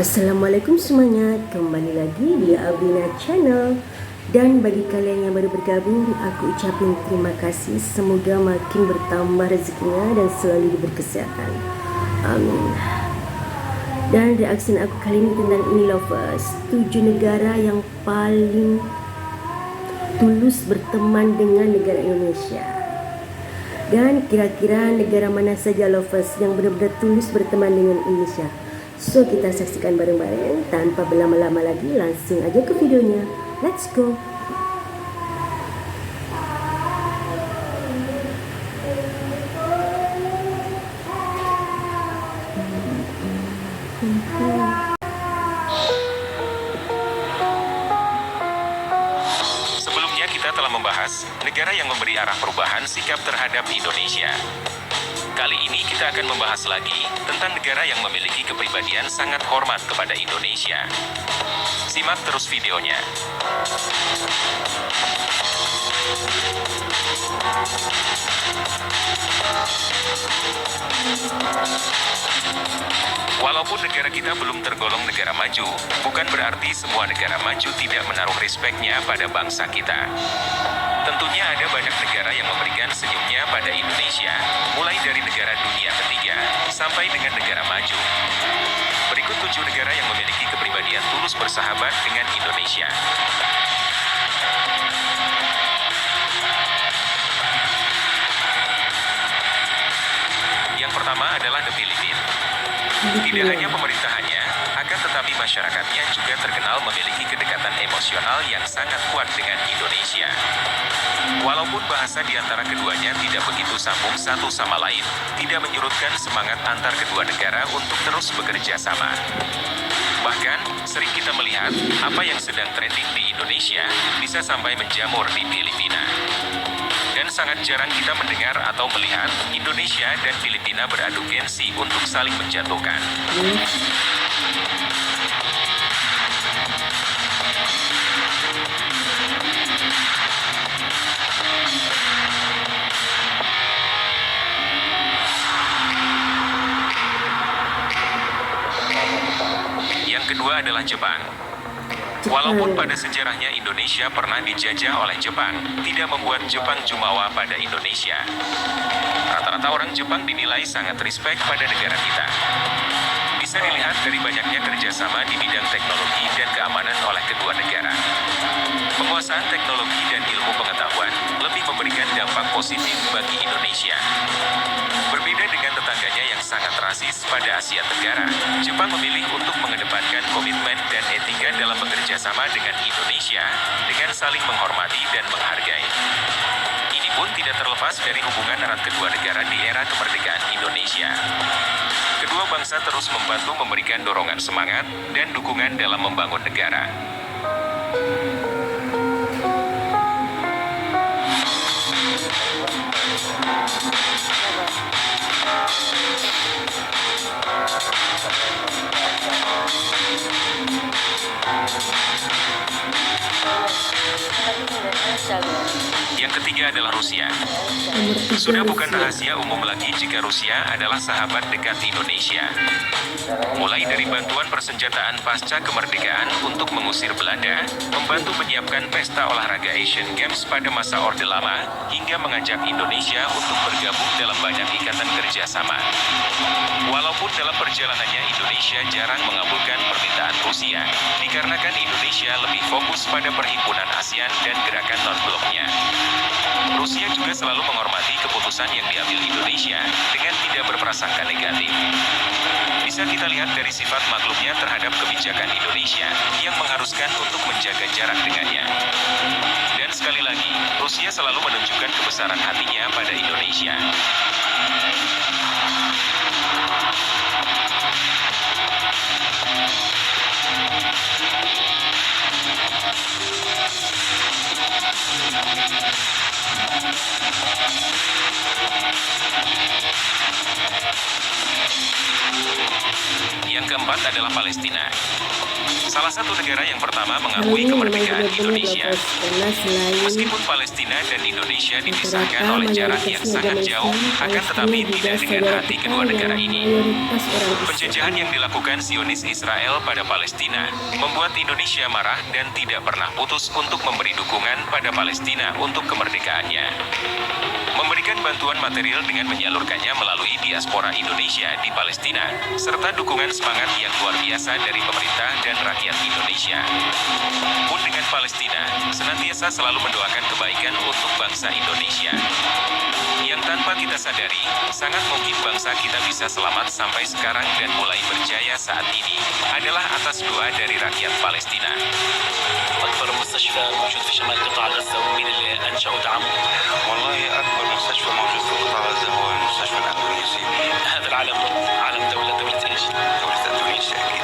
Assalamualaikum semuanya, kembali lagi di Abrina Channel. Dan bagi kalian yang baru bergabung, aku ucapin terima kasih. Semoga makin bertambah rezekinya dan selalu diberi kesehatan. Amin. Dan reaksi aku kali ini tentang ini lovers, 7 negara yang paling tulus berteman dengan negara Indonesia. Dan kira-kira negara mana saja lovers yang benar-benar tulus berteman dengan Indonesia? So kita saksikan bareng-bareng tanpa berlama-lama lagi, langsung aja ke videonya. Let's go. Sebelumnya kita telah membahas negara yang memberi arah perubahan sikap terhadap Indonesia. Kali ini kita akan membahas lagi tentang negara yang memiliki kepribadian sangat hormat kepada Indonesia. Simak terus videonya. Walaupun negara kita belum tergolong negara maju, bukan berarti semua negara maju tidak menaruh respeknya pada bangsa kita. Tentunya ada banyak negara yang memberikan senyumnya pada Indonesia, mulai dari negara dunia ketiga sampai dengan negara maju. Berikut 7 negara yang memiliki kepribadian tulus bersahabat dengan Indonesia. Yang pertama adalah The Philippines. Tidak hanya pemerintahannya, akan tetapi masyarakatnya juga terkenal memiliki kedekatan emosional yang sangat kuat dengan Indonesia. Walaupun bahasa di antara keduanya tidak begitu sambung satu sama lain, tidak menyurutkan semangat antar kedua negara untuk terus bekerja sama. Bahkan, sering kita melihat apa yang sedang trending di Indonesia bisa sampai menjamur di Filipina. Dan sangat jarang kita mendengar atau melihat Indonesia dan Filipina beradu gengsi untuk saling menjatuhkan. Yang kedua adalah Jepang. Walaupun pada sejarahnya Indonesia pernah dijajah oleh Jepang, tidak membuat Jepang jumawa pada Indonesia. Rata-rata orang Jepang dinilai sangat respect pada negara kita. Bisa dilihat dari banyaknya kerjasama di bidang teknologi dan keamanan oleh kedua negara. Penguasaan teknologi dan ilmu pengetahuan lebih memberikan dampak positif bagi Indonesia. Berbeda dengan tetangganya yang sangat rasis pada Asia Tenggara, Jepang memilih untuk mengedepankan komitmen dan etika dalam bekerja sama dengan Indonesia dengan saling menghormati dan menghargai. Ini pun tidak terlepas dari hubungan erat kedua negara di era kemerdekaan Indonesia. Kedua bangsa terus membantu memberikan dorongan semangat dan dukungan dalam membangun negara. Yang ketiga adalah Rusia. Sudah bukan rahasia umum lagi jika Rusia adalah sahabat dekat Indonesia. Mulai dari bantuan persenjataan pasca kemerdekaan untuk mengusir Belanda, membantu menyiapkan pesta olahraga Asian Games pada masa Orde Lama, hingga mengajak Indonesia untuk bergabung dalam banyak ikatan kerjasama. Walaupun dalam perjalanannya Indonesia jarang mengabulkan permintaan Rusia, dikarenakan Indonesia lebih fokus pada perhimpunan ASEAN dan gerakan non-bloknya. Rusia juga selalu menghormati keputusan yang diambil Indonesia dengan tidak berprasangka negatif. Bisa kita lihat dari sifat maklumnya terhadap kebijakan Indonesia yang mengharuskan untuk menjaga jarak dengannya. Dan sekali lagi, Rusia selalu menunjukkan kebesaran hatinya pada Indonesia. Yang keempat adalah Palestina. Salah satu negara yang pertama Hal mengakui ini memang kemerdekaan benar-benar Indonesia. lepas karena selain Meskipun Palestina dan Indonesia dipisahkan rata-rata oleh jarak yang mayoritasnya sangat agama jauh, Islam, akan Palestina tetapi juga tidak dengan saudara hati kita kedua negara yang ini. mayoritas orang Islam. Penjajahan yang dilakukan Zionis Israel pada Palestina membuat Indonesia marah dan tidak pernah putus untuk memberi dukungan pada Palestina untuk kemerdekaannya. Memberikan bantuan material dengan menyalurkannya melalui diaspora Indonesia di Palestina, serta dukungan semangat yang luar biasa dari pemerintah dan rakyat Indonesia. Pun dengan Palestina, senantiasa selalu mendoakan kebaikan untuk bangsa Indonesia. Yang tanpa kita sadari, sangat mungkin bangsa kita bisa selamat sampai sekarang dan mulai berjaya saat ini, adalah atas doa dari rakyat Palestina. أكبر مستشفى موجود في شمال قطاع غزة ومين اللي أنشأ ودعمه؟ والله أكبر مستشفى موجود في قطاع غزة هو المستشفى الأندونيسي. هذا العلم علم دولة إيش؟ دولة أندونيسيا أكيد.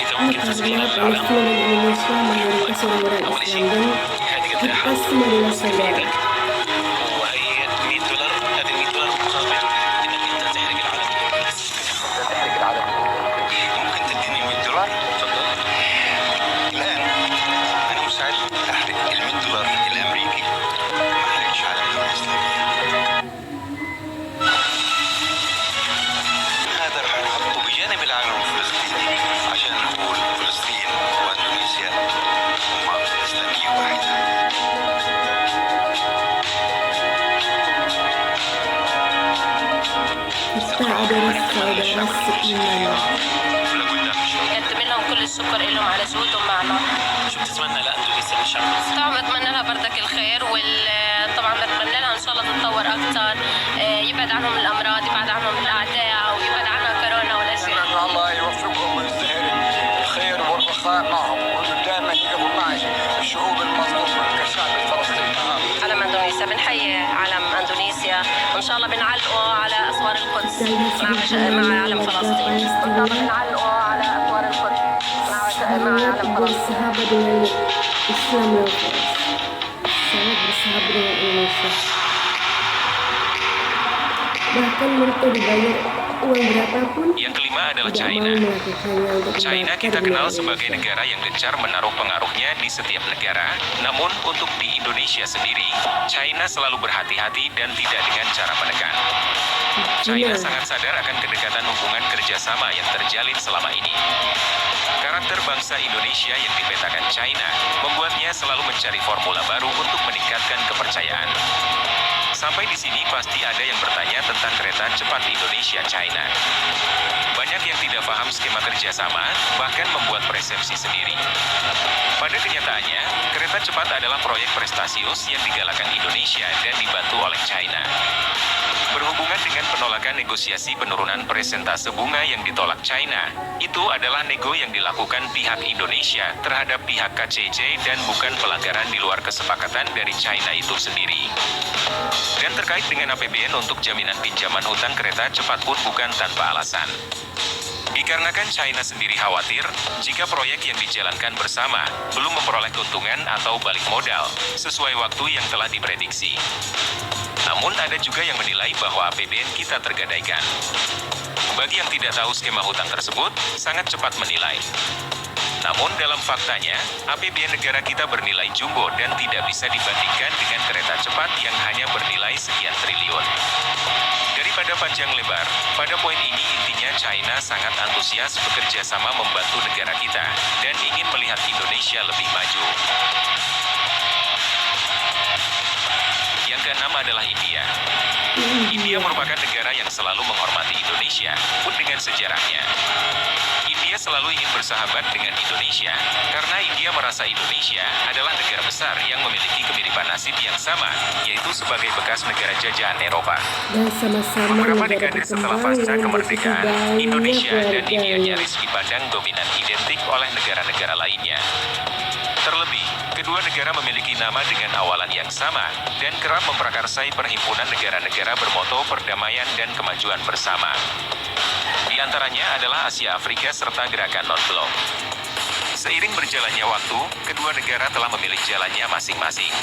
إذا Ini ممكن تسجيل karena هذا العلم Palestina dan Indonesia mayoritas orang-orang أول شيء Islam dan هذه قد kita أحد semua adalah saudara. وهي $100 هذه $100 مقابل إنك أنت تحرق العلم تحرق العلم ممكن تديني $100؟ تفضل الآن أنا مستعد أحرق $100 الأمريكي ما أحرقش على الدولة الإسلامية. هذا راح نحطه بجانب العالم الفلسطيني عشان نقول فلسطين وأندونيسيا هما إسلامية واحدة. Kita adalah saudara seiman. لابد من شيء. نقدم لهم كل الشكر لهم على جهودهم معنا. شو بتتمنى لأندونيسيا من الشعب المصري؟ طبعا بتمنى لها بردك الخير طبعا بتمنى لها ان شاء الله تتطور اكثر، يبعد عنهم الامراض، يبعد عنهم الاعداء، ويبعد عنها كورونا والاشياء. ان الله يوفقهم ويزدهر الخير والرخاء معهم وانه دائما يقفوا مع الشعوب المظلومه كالشعب الفلسطيني. علم اندونيسيا، بنحيي علم اندونيسيا، وان شاء الله بنعلقه على اسوار القدس مع علم فلسطين، وان شاء الله بنعلقه على اسوار القدس مع Sangat علم فلسطين. bersahabat dengan Islam lepas. Sangat bersahabat dengan Indonesia. Bahkan mereka dibayar uang berapapun Yang kelima adalah tidak China. mau melakukannya untuk China membakar kita kenal bendera sebagai Indonesia. negara yang gencar menaruh pengaruhnya di setiap negara. Namun untuk di Indonesia sendiri, China selalu berhati-hati dan tidak dengan cara menekan. China sangat sadar akan kedekatan hubungan kerjasama yang terjalin selama ini. Karakter bangsa Indonesia yang dipetakan China membuatnya selalu mencari formula baru untuk meningkatkan kepercayaan. Sampai di sini pasti ada yang bertanya tentang kereta cepat Indonesia-China. Banyak yang tidak paham skema kerjasama, bahkan membuat persepsi sendiri. Pada kenyataannya, kereta cepat adalah proyek prestasius yang digalakan Indonesia dan dibantu oleh China. Berhubungan dengan penolakan negosiasi penurunan persentase bunga yang ditolak China, itu adalah nego yang dilakukan pihak Indonesia terhadap pihak KCJ dan bukan pelanggaran di luar kesepakatan dari China itu sendiri. Dan terkait dengan APBN untuk jaminan pinjaman hutang kereta cepat pun bukan tanpa alasan. Dikarenakan China sendiri khawatir jika proyek yang dijalankan bersama belum memperoleh keuntungan atau balik modal sesuai waktu yang telah diprediksi. Namun ada juga yang menilai bahwa APBN kita tergadaikan. Bagi yang tidak tahu skema hutang tersebut, sangat cepat menilai. Namun dalam faktanya, APBN negara kita bernilai jumbo dan tidak bisa dibandingkan dengan kereta cepat yang hanya bernilai sekian triliun. Daripada panjang lebar, pada poin ini intinya China sangat antusias bekerja sama membantu negara kita dan ingin melihat Indonesia lebih maju. Yang keenam adalah India. India merupakan negara yang selalu menghormati Indonesia, pun dengan sejarahnya. India selalu ingin bersahabat dengan Indonesia, karena India merasa Indonesia adalah negara besar yang memiliki kemiripan nasib yang sama, yaitu sebagai bekas negara jajahan Eropa. dan sama-sama Beberapa negara dekade setelah berkembang pasca yang kemerdekaan, memiliki Indonesia banyak dan India warganya. nyaris dipandang dominan identik oleh negara-negara lainnya. Terlebih, kedua negara memiliki nama dengan awalan yang sama, dan kerap memprakarsai perhimpunan negara-negara bermoto perdamaian dan kemajuan bersama. Di antaranya adalah Asia Afrika serta gerakan non-blok. Seiring berjalannya waktu, kedua negara telah memilih jalannya masing-masing.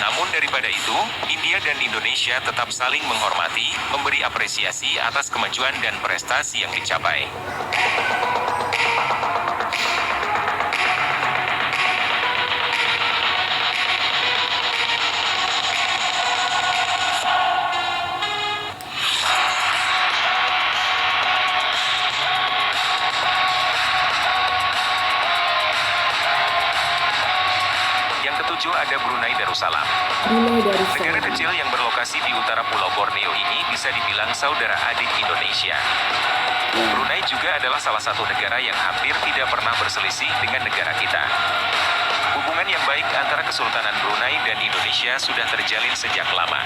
Namun daripada itu, India dan Indonesia tetap saling menghormati, memberi apresiasi atas kemajuan dan prestasi yang dicapai. ada Brunei Darussalam. Brunei Negara Darussalam. kecil yang berlokasi di utara Pulau Borneo ini bisa dibilang saudara adik Indonesia. Brunei juga adalah salah satu negara yang hampir tidak pernah berselisih dengan negara kita. Hubungan yang baik antara Kesultanan Brunei dan Indonesia sudah terjalin sejak lama.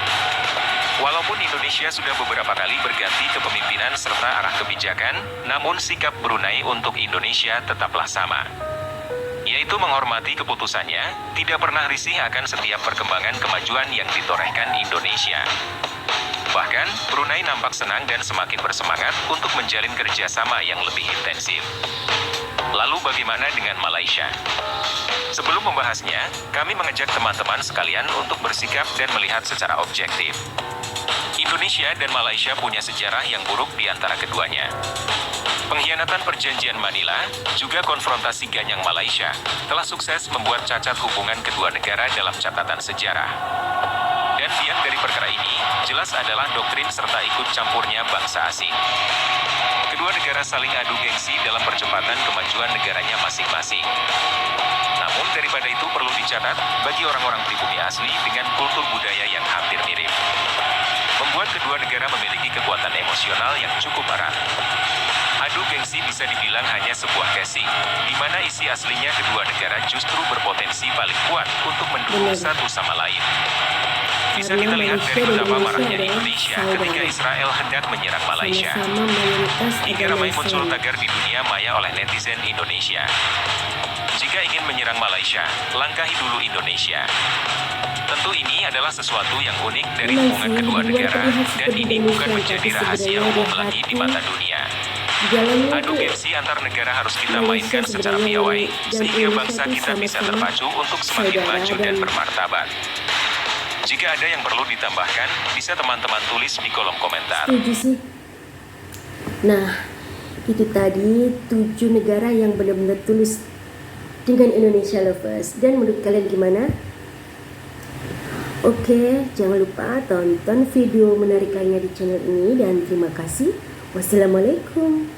Walaupun Indonesia sudah beberapa kali berganti kepemimpinan serta arah kebijakan, namun sikap Brunei untuk Indonesia tetaplah sama, yaitu menghormati keputusannya, tidak pernah risih akan setiap perkembangan kemajuan yang ditorehkan Indonesia. Bahkan, Brunei nampak senang dan semakin bersemangat untuk menjalin kerjasama yang lebih intensif. Lalu bagaimana dengan Malaysia? Sebelum membahasnya, kami mengajak teman-teman sekalian untuk bersikap dan melihat secara objektif. Indonesia dan Malaysia punya sejarah yang buruk di antara keduanya. Pengkhianatan perjanjian Manila, juga konfrontasi Ganyang Malaysia, telah sukses membuat cacat hubungan kedua negara dalam catatan sejarah. Dan biang dari perkara ini, jelas adalah doktrin serta ikut campurnya bangsa asing. Kedua negara saling adu gengsi dalam percepatan kemajuan negaranya masing-masing. Namun daripada itu perlu dicatat, bagi orang-orang pribumi asli dengan kultur budaya yang hampir mirip, membuat kedua negara memiliki kekuatan emosional yang cukup erat. Adu gengsi bisa dibilang hanya sebuah casing, di mana isi aslinya kedua negara justru berpotensi paling kuat untuk mendukung satu sama lain. Bisa kita lihat dari betapa marahnya Indonesia ketika Israel hendak menyerang Malaysia. Hingga ramai muncul tagar di dunia maya oleh netizen Indonesia. Jika ingin menyerang Malaysia, langkahi dulu Indonesia. Tentu ini adalah sesuatu yang unik dari hubungan kedua negara, dan ini bukan menjadi rahasia umum lagi di mata dunia. Adu gengsi antar negara harus kita mainkan secara piawai, sehingga bangsa kita bisa terpacu untuk semakin maju dan bermartabat. Jika ada yang perlu ditambahkan, bisa teman-teman tulis di kolom komentar. Setuju sih. Nah, itu tadi 7 negara yang benar-benar tulus dengan Indonesia lovers. Dan menurut kalian gimana? Oke, jangan lupa tonton video menarik lainnya di channel ini dan terima kasih. Wassalamualaikum.